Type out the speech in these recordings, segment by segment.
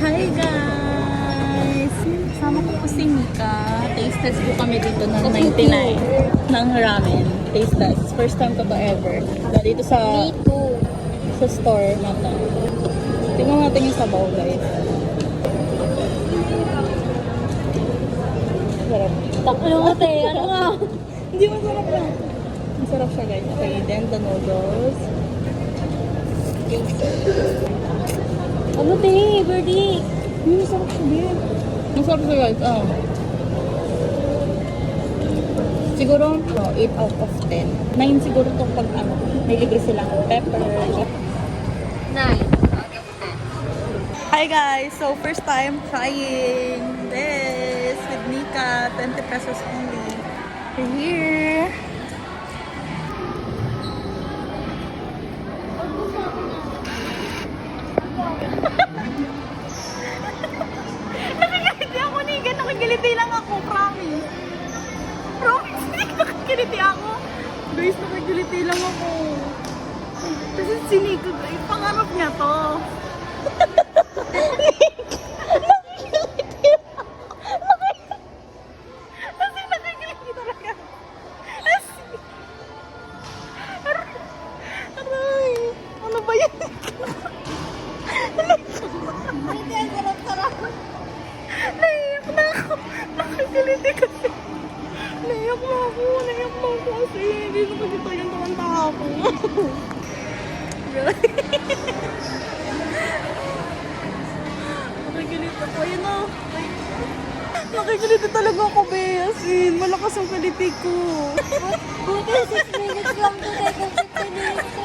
Hi guys! Kasama ko po si Mika. Taste test po kami dito ng 99 ng ramen. Taste test. First time ko to ever. Dito sa Me too. sa store na to. Tingnan natin yung sabaw guys. Sarap. Taklo mo te, ano nga? Hindi masarap lang. Masarap siya guys. Okay, then the noodles. Ano te, birdie? Masarap siya din. Masarap siya guys. Siguro 8 out of 10. 9 siguro to pag may libre silang pepper. 9. Hi guys! So first time trying this with Mika. 20 pesos only. We're here. Nakikiliti ako ni Igan. Nakikiliti lang ako. Promise. Promise. Nakikiliti ako. Guys, nakikiliti lang ako. Kasi si Nico, pangarap niya to. Kasi nakikiliti talaga. Aray. Ano ba yan? Hindi, ang sarap-sarap. Naiyak na ako. Nakikiliti kasi. Naiyak na ako. Naiyak na ako kasi. Hindi ko kasi talagang tumanta ako. Nakikiliti ako. Ayun na. Nakikiliti talaga ako, Beasin. Malakas ang kiliti ko. Buti 6 minutes lang to te, kung 15 minutes to.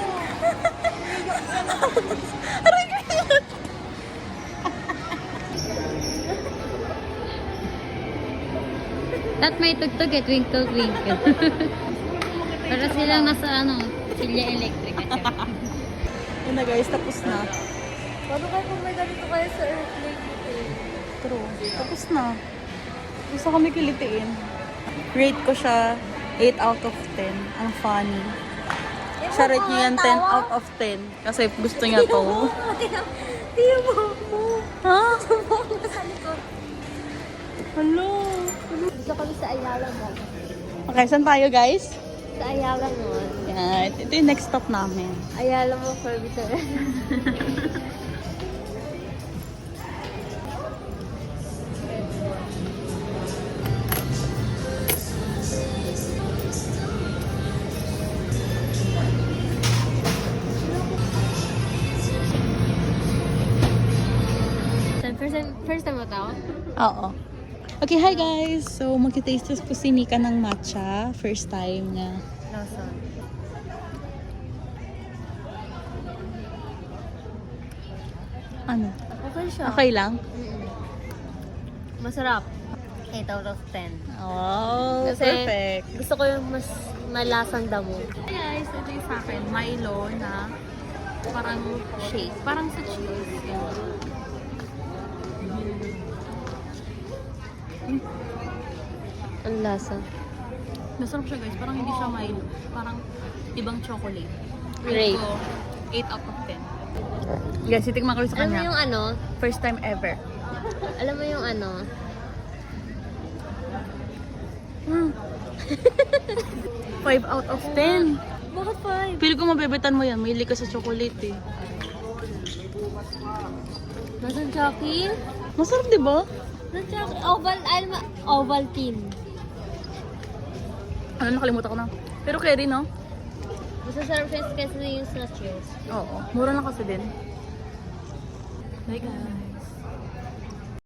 At may tugtog eh, twinkle twinkle. Para silang nasa Silya Electric at saka. Yun na guys, tapos na. Paano kayo kung may ganito kayo sa airplane dito? True. Tapos na. Gusto kami kilitiin. Rate ko siya 8 out of 10. Ang funny. Siya rate niya yan 10 out of 10. Kasi gusto niya to. Tiyo mo. Ha? Sumong sa likod. Hello. Gusto kami sa Ayala mo. Okay, saan tayo guys? Sa Ayala mo. Yan. Ito yung next stop namin. Ayala mo for Victor. First time mo tao? Oo. Okay, hi guys! So, magkitaste test po si Mika ng matcha. First time niya. Lasa. Ano? Okay siya. Okay lang? Masarap. 8 out of 10. Oh, Kasi perfect. gusto ko yung mas malasang damo. Hey guys, ito yung sa akin. Milo na parang shake. Parang sa cheese. Yan. Ang lasa. Masarap siya guys. Parang hindi siya Milo. Parang ibang chocolate. Great. Ko, 8 out of 10. Guys, itikman ko rin sa Alam mo kanya. yung First time ever. alam mo yung 5 out of 10. Bakit 5? Pili ko mabebetan mo yan. Mahilig ka sa chocolate eh. Nasaan Chucky? Masarap di ba? Nasaan Chucky? Ovaltine. Ano, nakalimutan ko na. Pero carry, no? Masasarap siya kasi yung snatchers. Oo. Mura lang kasi din. Bye guys.